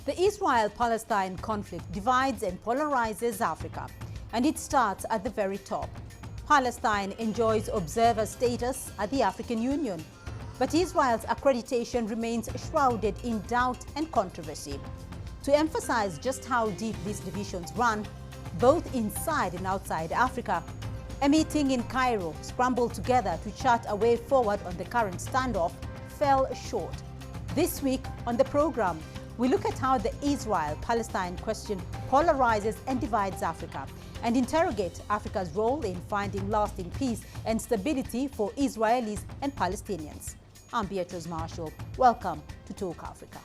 The Israel-Palestine conflict divides and polarizes Africa, and it starts at the very top. Palestine enjoys observer status at the African Union, but Israel's accreditation remains shrouded in doubt and controversy. To emphasize just how deep these divisions run, both inside and outside Africa, a meeting in Cairo, scrambled together to chart a way forward on the current standoff, fell short. This week on the program, we look at how the Israel-Palestine question polarizes and divides Africa, and interrogate Africa's role in finding lasting peace and stability for Israelis and Palestinians. I'm Beatrice Marshall. Welcome to Talk Africa.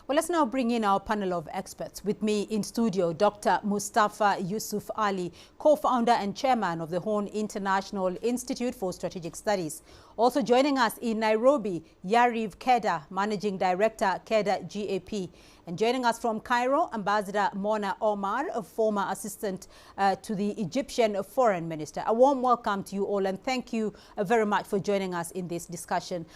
Well, let's now bring in our panel of experts. With me in studio, Dr. Mustafa Yusuf Ali, co-founder and chairman of the Horn International Institute for Strategic Studies. Also joining us in Nairobi, Yariv Keda, managing director, Keda GAP. And joining us from Cairo, Ambassador Mona Omar, a former assistant to the Egyptian foreign minister. A warm welcome to you all, and thank you very much for joining us in this discussion.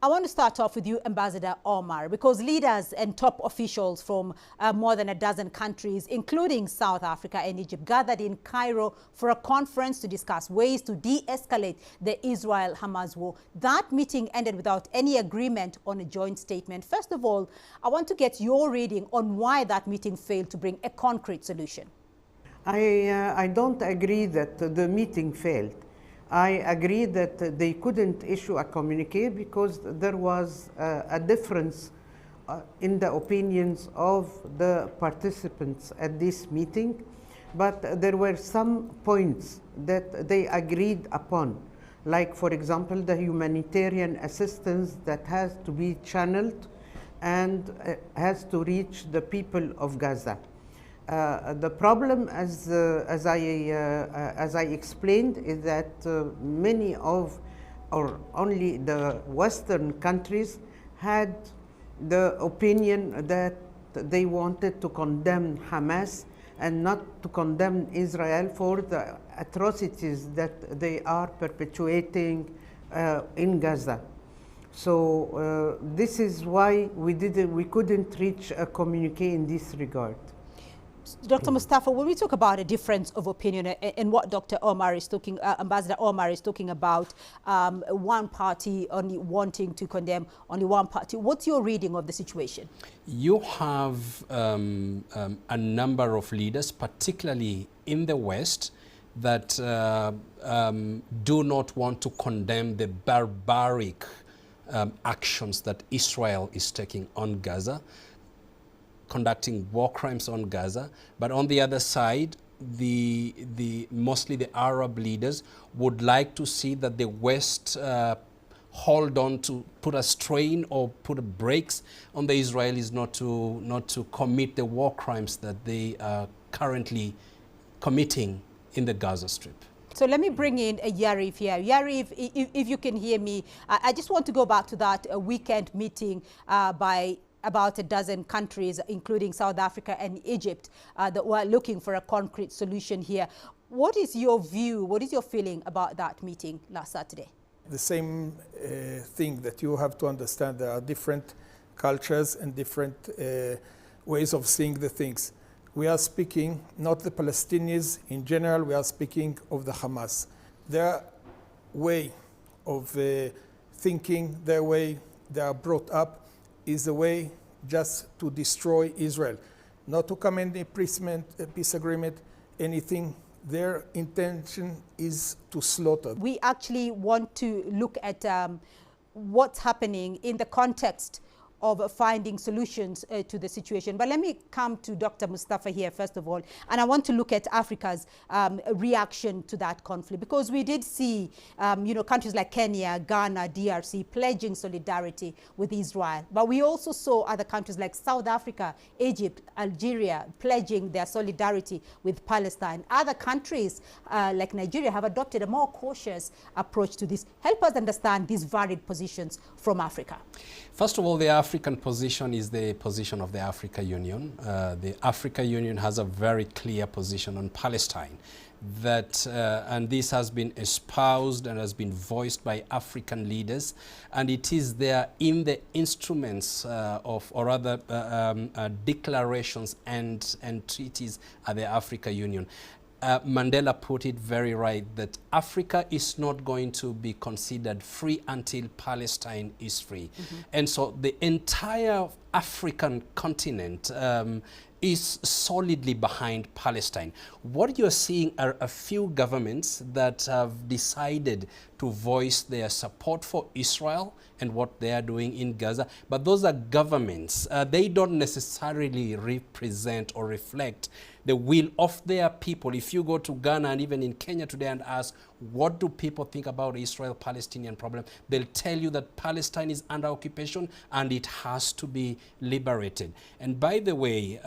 I want to start off with you, Ambassador Omar, because leaders and top officials from more than a dozen countries, including South Africa and Egypt, gathered in Cairo for a conference to discuss ways to de-escalate the Israel-Hamas war. That meeting ended without any agreement on a joint statement. First of all, I want to get your reading on why that meeting failed to bring a concrete solution. I don't agree that the meeting failed. I agree that they couldn't issue a communique because there was a difference in the opinions of the participants at this meeting, but there were some points that they agreed upon, like, for example, the humanitarian assistance that has to be channeled and has to reach the people of Gaza. The problem, as I explained, is that many of, or only the Western countries, had the opinion that they wanted to condemn Hamas and not to condemn Israel for the atrocities that they are perpetuating in Gaza. So this is why we couldn't reach a communique in this regard. Dr. Mustafa, when we talk about a difference of opinion and what Dr. Omar is talking, Ambassador Omar is talking about, one party only wanting to condemn only one party, what's your reading of the situation? You have a number of leaders, particularly in the West, that do not want to condemn the barbaric actions that Israel is taking on Gaza, conducting war crimes on Gaza, but on the other side, mostly the Arab leaders would like to see that the West hold on to put a strain or put brakes on the Israelis not to commit the war crimes that they are currently committing in the Gaza Strip. So let me bring in Yariv here. Yariv, if you can hear me, I just want to go back to that weekend meeting by about a dozen countries, including South Africa and Egypt, that were looking for a concrete solution here. What is your view, what is your feeling about that meeting last Saturday? The same thing that you have to understand. There are different cultures and different ways of seeing the things. We are speaking, not the Palestinians in general, we are speaking of the Hamas. Their way of thinking, their way they are brought up, is a way just to destroy Israel, not to come in a peace agreement, anything. Their intention is to slaughter. We actually want to look at what's happening in the context of finding solutions to the situation. But let me come to Dr. Mustafa here, first of all, and I want to look at Africa's reaction to that conflict, because we did see, countries like Kenya, Ghana, DRC pledging solidarity with Israel. But we also saw other countries like South Africa, Egypt, Algeria pledging their solidarity with Palestine. Other countries like Nigeria have adopted a more cautious approach to this. Help us understand these varied positions from Africa. First of all, the African position is the position of the African Union. The African Union has a very clear position on Palestine. That and this has been espoused and has been voiced by African leaders, and it is there in the instruments or rather declarations and treaties at the African Union. Mandela put it very right that Africa is not going to be considered free until Palestine is free. And so the entire African continent is solidly behind Palestine. What you're seeing are a few governments that have decided to voice their support for Israel and what they are doing in Gaza, but those are governments. They don't necessarily represent or reflect the will of their people. If you go to Ghana and even in Kenya today and ask, what do people think about Israel-Palestinian problem? They'll tell you that Palestine is under occupation and it has to be liberated. And by the way,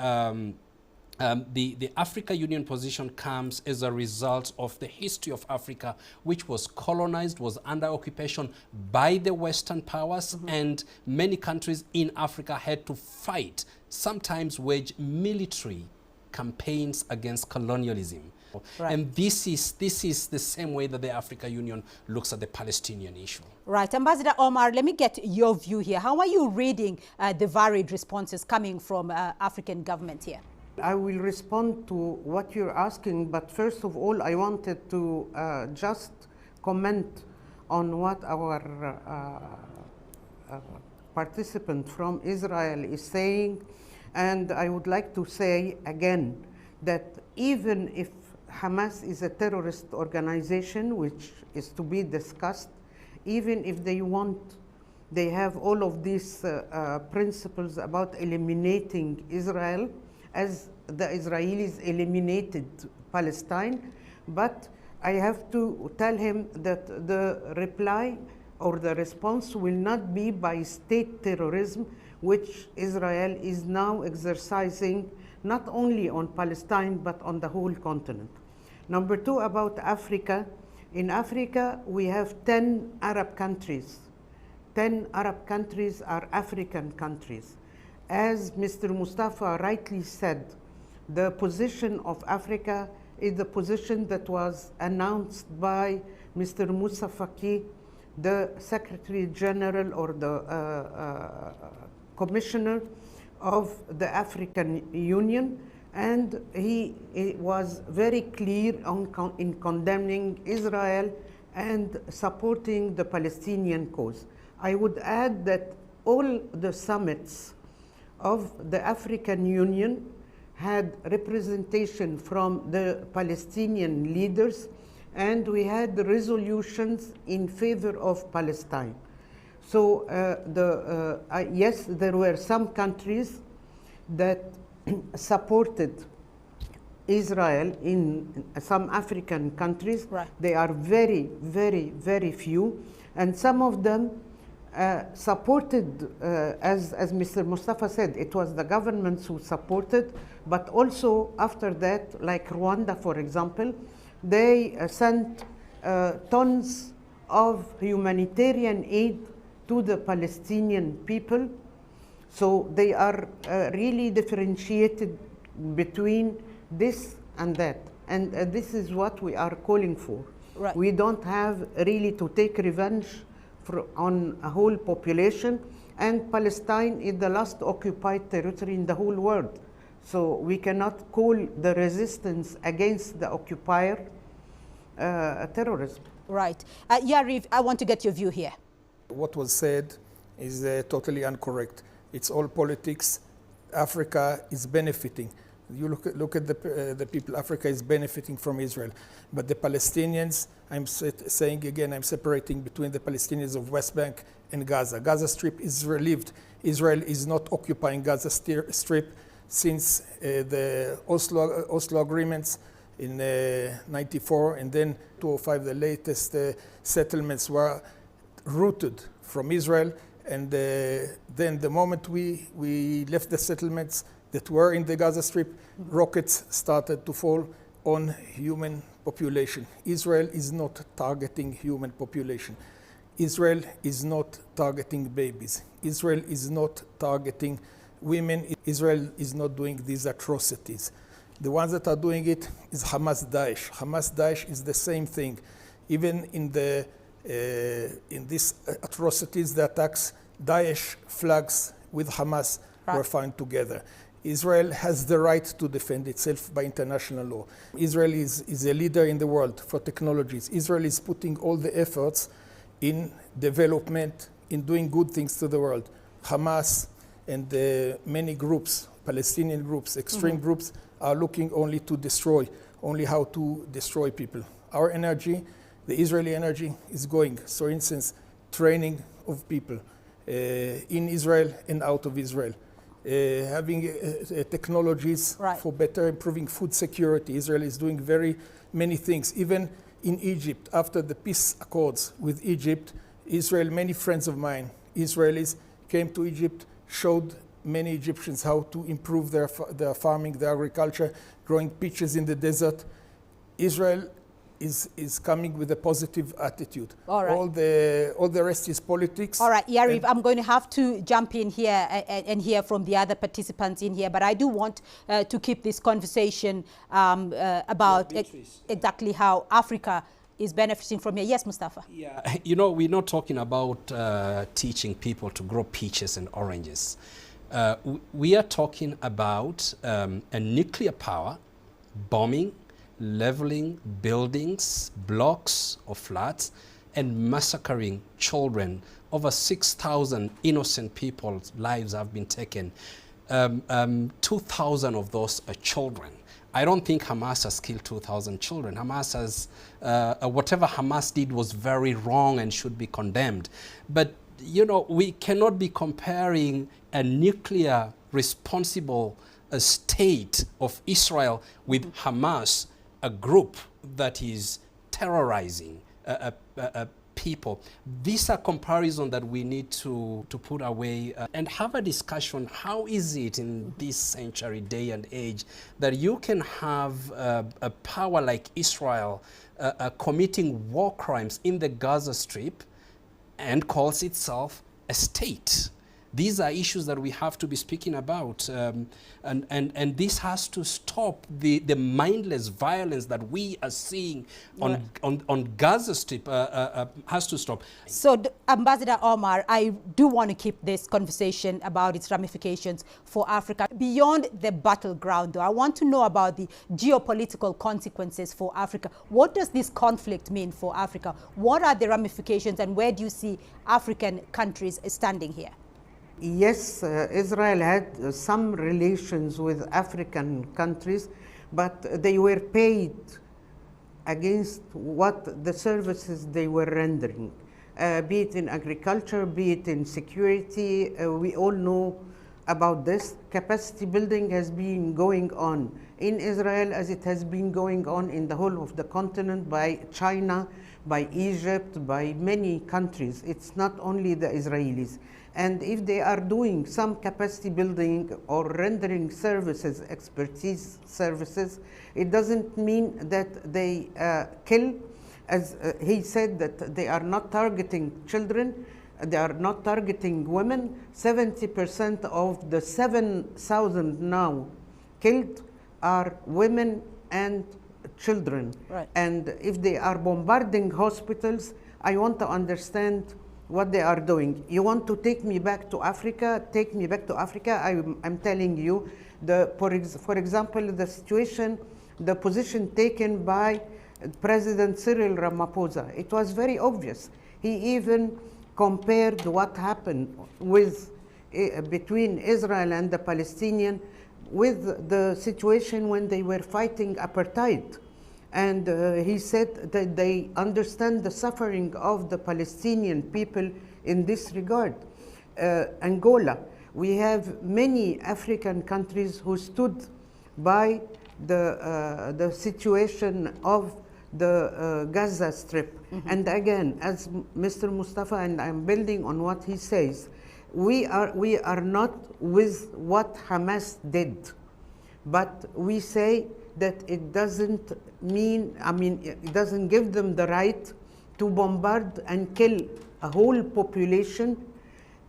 the African Union position comes as a result of the history of Africa, which was colonized, was under occupation by the Western powers, and many countries in Africa had to fight, sometimes wage military campaigns against colonialism. Right. And this is the same way that the African Union looks at the Palestinian issue. Right. Ambassador Omar, let me get your view here. How are you reading the varied responses coming from African government here? I will respond to what you're asking, but first of all, I wanted to just comment on what our participant from Israel is saying. And I would like to say again that even if Hamas is a terrorist organization, which is to be discussed, even if they have all of these principles about eliminating Israel, as the Israelis eliminated Palestine, but I have to tell him that the reply or the response will not be by state terrorism, which Israel is now exercising not only on Palestine, but on the whole continent. Number two, about Africa. In Africa, we have 10 Arab countries. 10 Arab countries are African countries. As Mr. Mustafa rightly said, the position of Africa is the position that was announced by Mr. Moussa Faki, the Secretary General or the Commissioner of the African Union, and he was very clear in condemning Israel and supporting the Palestinian cause. I would add that all the summits of the African Union had representation from the Palestinian leaders, and we had the resolutions in favor of Palestine. So yes, there were some countries that supported Israel in some African countries. Right. They are very, very, very few, and some of them supported, as Mr. Mustafa said, it was the governments who supported, but also after that, like Rwanda, for example, they sent tons of humanitarian aid to the Palestinian people. So they are really differentiated between this and that. And this is what we are calling for. Right. We don't have really to take revenge on a whole population, and Palestine is the last occupied territory in the whole world. So we cannot call the resistance against the occupier terrorism. Right. Yariv, I want to get your view here. What was said is totally incorrect. It's all politics. Africa is benefiting. You look at the people. Africa is benefiting from Israel, but the Palestinians, I'm saying again, I'm separating between the Palestinians of West Bank and Gaza. Gaza Strip is relieved. Israel is not occupying Gaza Strip since the Oslo agreements in 94, and then 2005, the latest settlements were rooted from Israel. And then the moment we left the settlements that were in the Gaza Strip, rockets started to fall on human population. Israel is not targeting human population. Israel is not targeting babies. Israel is not targeting women. Israel is not doing these atrocities. The ones that are doing it is Hamas Daesh. Hamas Daesh is the same thing. Even in these atrocities, the attacks, Daesh flags with Hamas were found together. Israel has the right to defend itself by international law. Israel is a leader in the world for technologies. Israel is putting all the efforts in development, in doing good things to the world. Hamas and many groups, Palestinian groups, extreme groups, are looking only to destroy, only how to destroy people. Our energy, the Israeli energy, is going. So, for instance, training of people in Israel and out of Israel. Having technologies for better improving food security. Israel is doing very many things. Even in Egypt, after the peace accords with Egypt, Israel, many friends of mine, Israelis, came to Egypt, showed many Egyptians how to improve their farming, their agriculture, growing peaches in the desert. Israel is coming with a positive attitude. All right. All the rest is politics. All right, Yariv, I'm going to have to jump in here and hear from the other participants in here, but I do want to keep this conversation about exactly how Africa is benefiting from here. Yes, Mustafa? Yeah, you know, we're not talking about teaching people to grow peaches and oranges. We are talking about a nuclear power bombing, leveling buildings, blocks of flats, and massacring children. Over 6,000 innocent people's lives have been taken. 2,000 of those are children. I don't think Hamas has killed 2,000 children. Hamas has, whatever Hamas did was very wrong and should be condemned. But, you know, we cannot be comparing a nuclear responsible state of Israel with Hamas, a group that is terrorizing people. These are comparisons that we need to put away and have a discussion. How is it in this century, day and age, that you can have a power like Israel committing war crimes in the Gaza Strip and calls itself a state? These are issues that we have to be speaking about, and this has to stop the mindless violence that we are seeing on Gaza Strip has to stop. So, Ambassador Omar, I do want to keep this conversation about its ramifications for Africa. Beyond the battleground, though, I want to know about the geopolitical consequences for Africa. What does this conflict mean for Africa? What are the ramifications, and where do you see African countries standing here? Yes, Israel had some relations with African countries, but they were paid against what the services they were rendering, be it in agriculture, be it in security. We all know about this. Capacity building has been going on in Israel as it has been going on in the whole of the continent by China, by Egypt, by many countries. It's not only the Israelis. And if they are doing some capacity building or rendering services, expertise services, it doesn't mean that they kill. As he said, that they are not targeting children, they are not targeting women. 70% of the 7,000 now killed are women and children. Right. And if they are bombarding hospitals, I want to understand what they are doing. You want to take me back to Africa? Take me back to Africa. I'm telling you, for example, the situation, the position taken by President Cyril Ramaphosa, it was very obvious. He even compared what happened with between Israel and the Palestinian with the situation when they were fighting apartheid. And he said that they understand the suffering of the Palestinian people in this regard. Angola, we have many African countries who stood by the situation of the Gaza Strip. And again, as Mr. Mustafa, and I'm building on what he says, we are not with what Hamas did, but we say that it doesn't mean, it doesn't give them the right to bombard and kill a whole population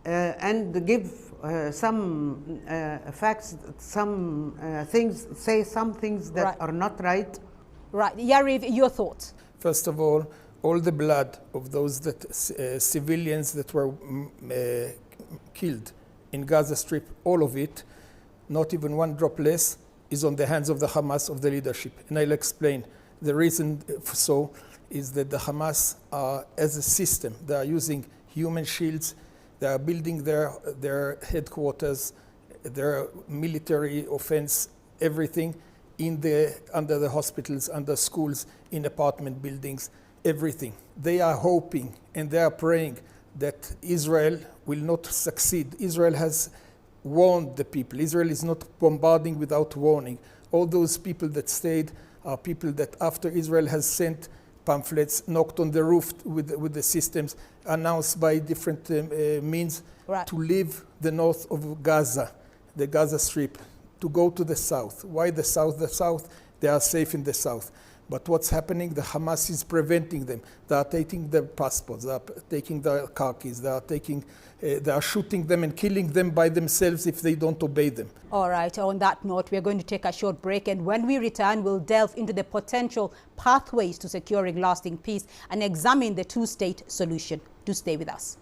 and give some facts, some things, say some things that are not right. Right. Yariv, your thoughts? First of all the blood of those that civilians that were killed in Gaza Strip, all of it, not even one drop less, is on the hands of the Hamas, of the leadership. And I'll explain. The reason for so is that the Hamas are, as a system, they are using human shields, they are building their headquarters, their military offense, everything under the hospitals, under schools, in apartment buildings, everything. They are hoping and they are praying that Israel will not succeed. Israel has warned the people. Israel is not bombarding without warning. All those people that stayed are people that, after Israel has sent pamphlets, knocked on the roof with the systems, announced by different means to leave the north of Gaza, the Gaza Strip, to go to the south. Why the south? The south, they are safe in the south. But what's happening? The Hamas is preventing them. They are taking their passports, they are taking their car keys, they are shooting them and killing them by themselves if they don't obey them. All right, on that note, we're going to take a short break, and when we return, we'll delve into the potential pathways to securing lasting peace and examine the two-state solution. Do stay with us.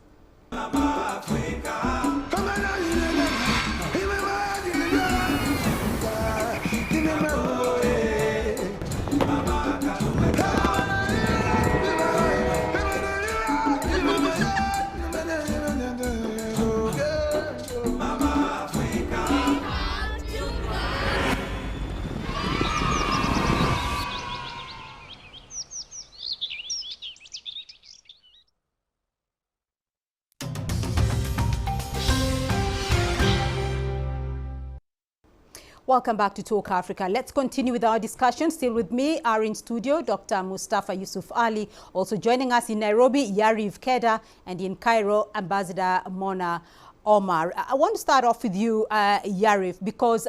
Welcome back to Talk Africa. Let's continue with our discussion. Still with me are in studio Dr. Mustafa Yusuf Ali, also joining us in Nairobi, Yariv Keda, and in Cairo, Ambassador Mona Omar. I want to start off with you, Yariv, because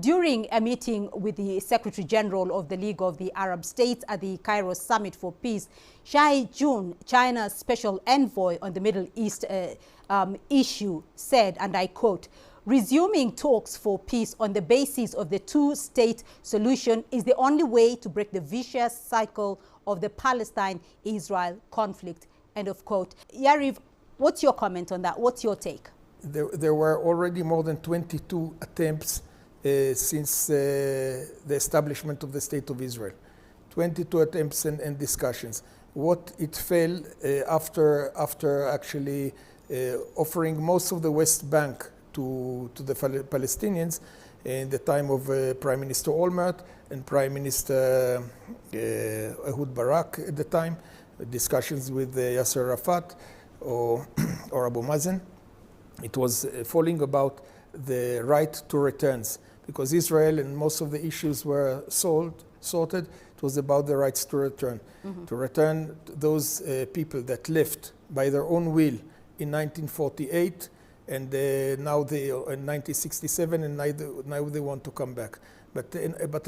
during a meeting with the Secretary General of the League of the Arab States at the Cairo Summit for Peace, Shai Jun, China's special envoy on the Middle East issue, said, and I quote, "Resuming talks for peace on the basis of the two-state solution is the only way to break the vicious cycle of the Palestine-Israel conflict." End of quote. Yariv, what's your comment on that? What's your take? There were already more than 22 attempts since the establishment of the State of Israel. 22 attempts and discussions. What it fell after actually offering most of the West Bank to the Palestinians in the time of Prime Minister Olmert and Prime Minister Ehud Barak at the time, discussions with Yasser Arafat or Abu Mazen. It was falling about the right to returns, because Israel and most of the issues were sorted. It was about the rights to return. To return those people that left by their own will in 1948, and now they in 1967, and now they want to come back. But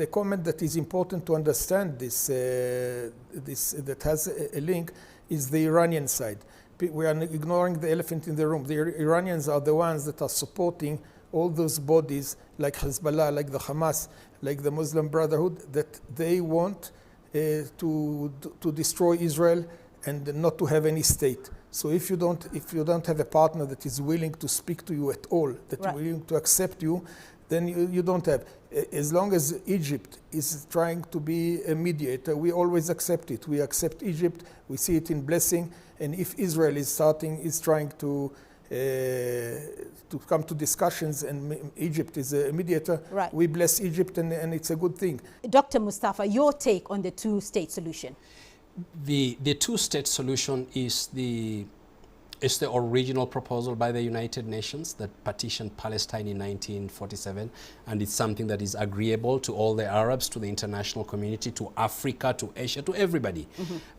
a comment that is important to understand this that has a link is the Iranian side. We are ignoring the elephant in the room. The Iranians are the ones that are supporting all those bodies like Hezbollah, like the Hamas, like the Muslim Brotherhood, that they want to destroy Israel and not to have any state. So if you don't have a partner that is willing to speak to you at all, that is willing to accept you, then you don't have. As long as Egypt is trying to be a mediator, we always accept it. We accept Egypt. We see it in blessing. And if Israel is trying to come to discussions, and Egypt is a mediator, we bless Egypt, and it's a good thing. Dr. Mustafa, your take on the two-state solution? The two-state solution is the original proposal by the United Nations that partitioned Palestine in 1947, and it's something that is agreeable to all the Arabs, to the international community, to Africa, to Asia, to everybody.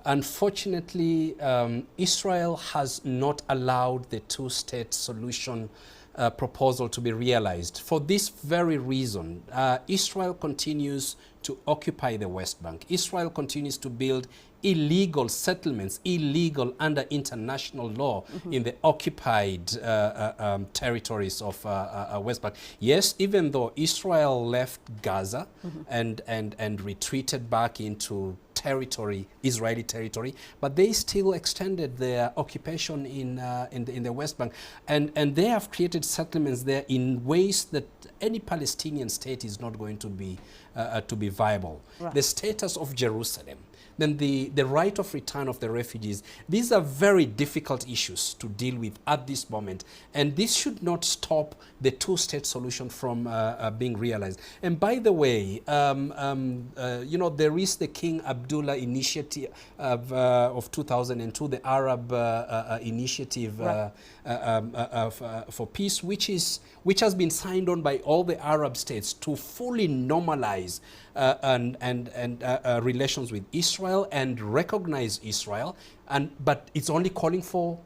Unfortunately, Israel has not allowed the two-state solution proposal to be realized. For this very reason, Israel continues to occupy the West Bank. Israel continues to build illegal settlements, illegal under international law in the occupied territories of West Bank. Yes, even though Israel left Gaza and retreated back into territory, Israeli territory, but they still extended their occupation in the West Bank, and they have created settlements there in ways that any Palestinian state is not going to be viable. Right. The status of Jerusalem, then the right of return of the refugees. These are very difficult issues to deal with at this moment, and this should not stop the two-state solution from being realized. And by the way, you know, there is the King Abdullah initiative of 2002, the Arab initiative for peace, which has been signed on by all the Arab states to fully normalize relations with Israel and recognize Israel, but it's only calling for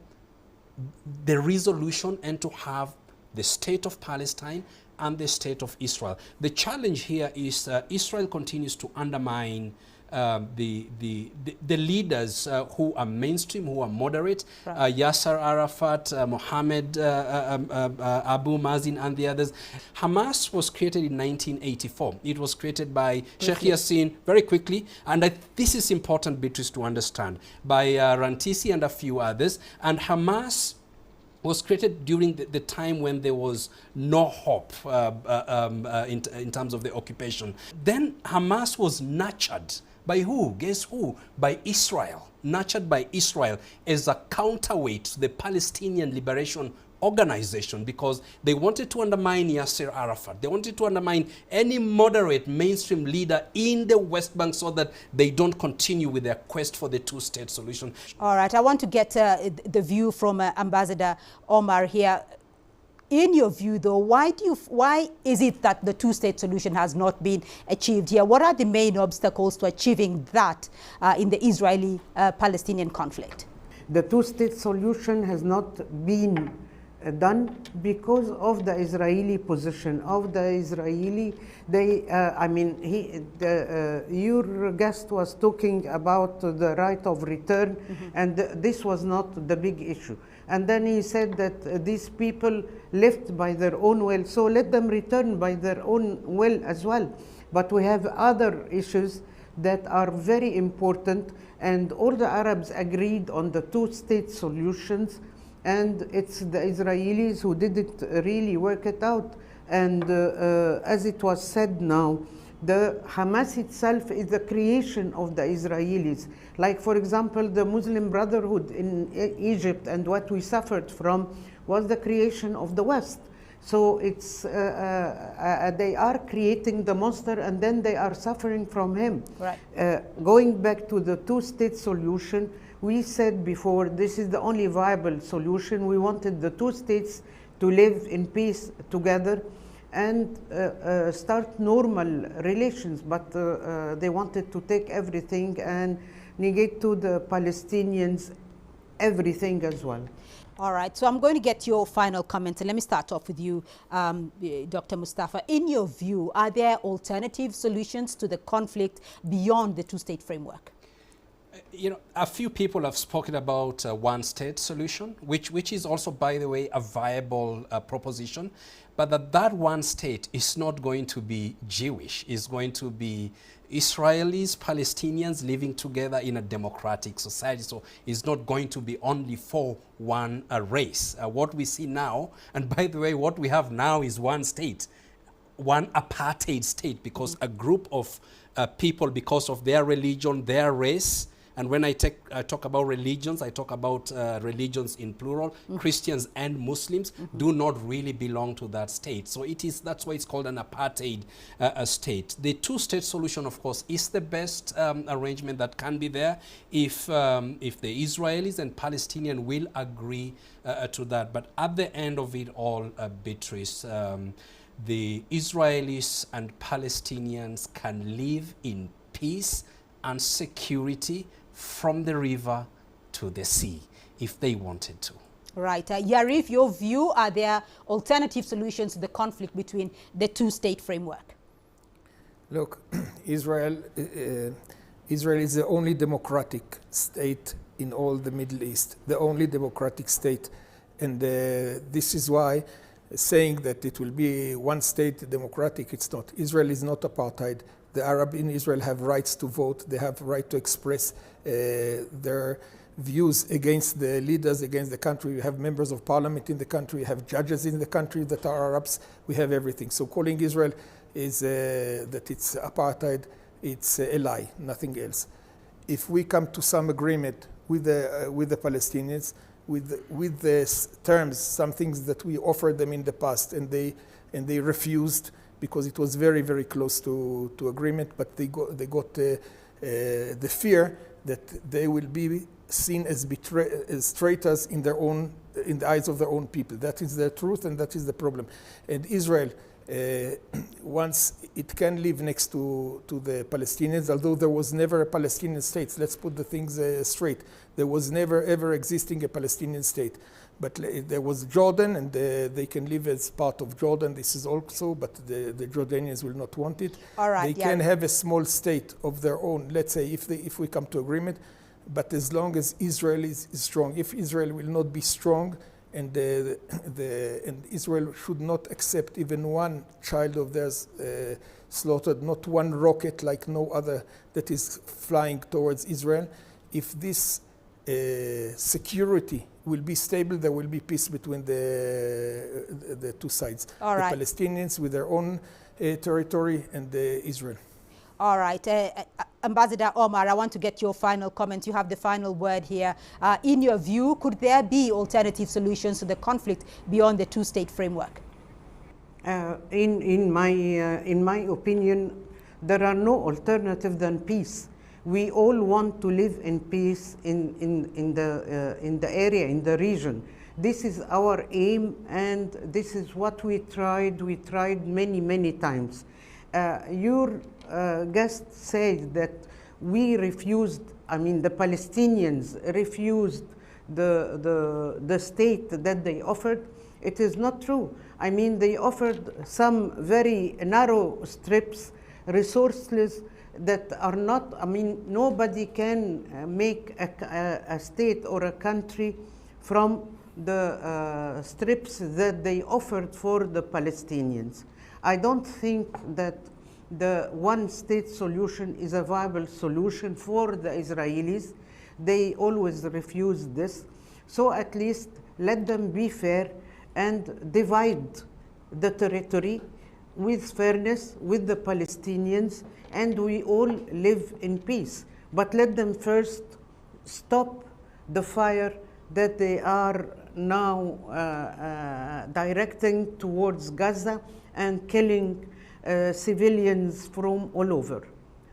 the resolution and to have the state of Palestine and the state of Israel. The challenge here is Israel continues to undermine the leaders who are mainstream, who are moderate, right. Yasser Arafat, Mohammed Abu Mazin, and the others. Hamas was created in 1984. It was created by Sheikh Yassin, very quickly, and this is important, Beatrice, to understand, by Rantisi and a few others. And Hamas was created during the time when there was no hope in terms of the occupation. Then Hamas was nurtured by who? Guess who? By Israel. Nurtured by Israel as a counterweight to the Palestinian Liberation Organization, because they wanted to undermine Yasser Arafat. They wanted to undermine any moderate mainstream leader in the West Bank so that they don't continue with their quest for the two-state solution. All right, I want to get the view from Ambassador Omar here. In your view, though, why is it that the two-state solution has not been achieved here? What are the main obstacles to achieving that in the Israeli-Palestinian conflict? The two-state solution has not been done because of the Israeli position, of the Israeli. Your guest was talking about the right of return, and this was not the big issue. And then he said that these people left by their own will, so let them return by their own will as well. But we have other issues that are very important, and all the Arabs agreed on the two-state solutions, and it's the Israelis who didn't really work it out. And as it was said now, the Hamas itself is the creation of the Israelis. Like, for example, the Muslim Brotherhood in Egypt and what we suffered from was the creation of the West. So it's they are creating the monster, and then they are suffering from him. Right. Going back to the two-state solution, we said before, this is the only viable solution. We wanted the two states to live in peace together and start normal relations, but they wanted to take everything and negate to the Palestinians everything as well. All right, so I'm going to get your final comments, and let me start off with you, Dr. Mustafa. In your view, are there alternative solutions to the conflict beyond the two-state framework? You know, a few people have spoken about a one-state solution, which is also, by the way, a viable proposition, but that one state is not going to be Jewish. It's going to be Israelis, Palestinians living together in a democratic society. So it's not going to be only for one race. What we see now, and by the way, what we have now is one state, one apartheid state, because a group of people, because of their religion, their race, and when I talk about religions, I talk about religions in plural, Christians and Muslims do not really belong to that state. So that's why it's called an apartheid state. The two-state solution, of course, is the best arrangement that can be there if the Israelis and Palestinians will agree to that. But at the end of it all, Beatrice, the Israelis and Palestinians can live in peace and security from the river to the sea, if they wanted to. Right. Yarif, your view, are there alternative solutions to the conflict between the two-state framework? Look, Israel Israel is the only democratic state in all the Middle East, the only democratic state. And this is why saying that it will be one state democratic, it's not. Israel is not apartheid. The Arab in Israel have rights to vote. They have right to express their views against the leaders, against the country. We have members of parliament in the country. We have judges in the country that are Arabs. We have everything. So calling Israel is that it's apartheid, it's a lie, nothing else. If we come to some agreement with the Palestinians, with the terms, some things that we offered them in the past, and they refused because it was very, very close to agreement, but they got the fear that they will be seen as traitors in the eyes of their own people. That is the truth, and that is the problem. And Israel, once it can live next to the Palestinians, although there was never a Palestinian state. Let's put the things straight. There was never ever existing a Palestinian state. But there was Jordan, and they can live as part of Jordan. This is also, but the Jordanians will not want it. All right, they can have a small state of their own, let's say, if we come to agreement. But as long as Israel is strong, if Israel will not be strong, and Israel should not accept even one child of theirs slaughtered, not one rocket like no other that is flying towards Israel. If this security will be stable, there will be peace between the two sides. All right. The Palestinians with their own territory, and Israel. All right. Ambassador Omar, I want to get your final comment. You have the final word here. In your view, could there be alternative solutions to the conflict beyond the two-state framework? In my opinion, there are no alternative than peace. We all want to live in peace in the area, in the region. This is our aim, and this is what we tried. We tried many, many times. Your guest said that we refused, I mean the Palestinians refused the state that they offered. It is not true. I mean, they offered some very narrow strips, resourceless, that are not, I mean, nobody can make a state or a country from the strips that they offered for the Palestinians. I don't think that the one-state solution is a viable solution for the Israelis. They always refuse this. So at least let them be fair and divide the territory with fairness with the Palestinians, and we all live in peace. But let them first stop the fire that they are now directing towards Gaza and killing civilians from all over.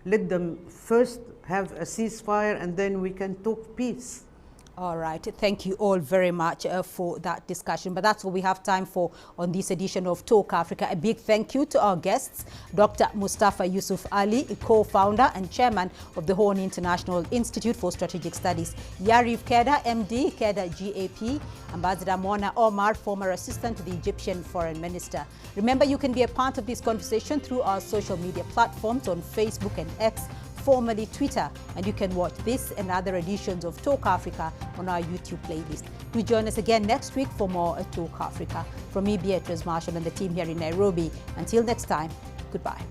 Let them first have a ceasefire, and then we can talk peace. All right. Thank you all very much for that discussion. But that's what we have time for on this edition of Talk Africa. A big thank you to our guests, Dr. Mustafa Yusuf Ali, co-founder and chairman of the Horn International Institute for Strategic Studies, Yarif Keda, MD, Keda GAP, Ambassador Mona Omar, former assistant to the Egyptian foreign minister. Remember, you can be a part of this conversation through our social media platforms on Facebook and X, formerly Twitter, and you can watch this and other editions of Talk Africa on our YouTube playlist. Do join us again next week for more Talk Africa. From me, Beatrice Marshall, and the team here in Nairobi. Until next time, goodbye.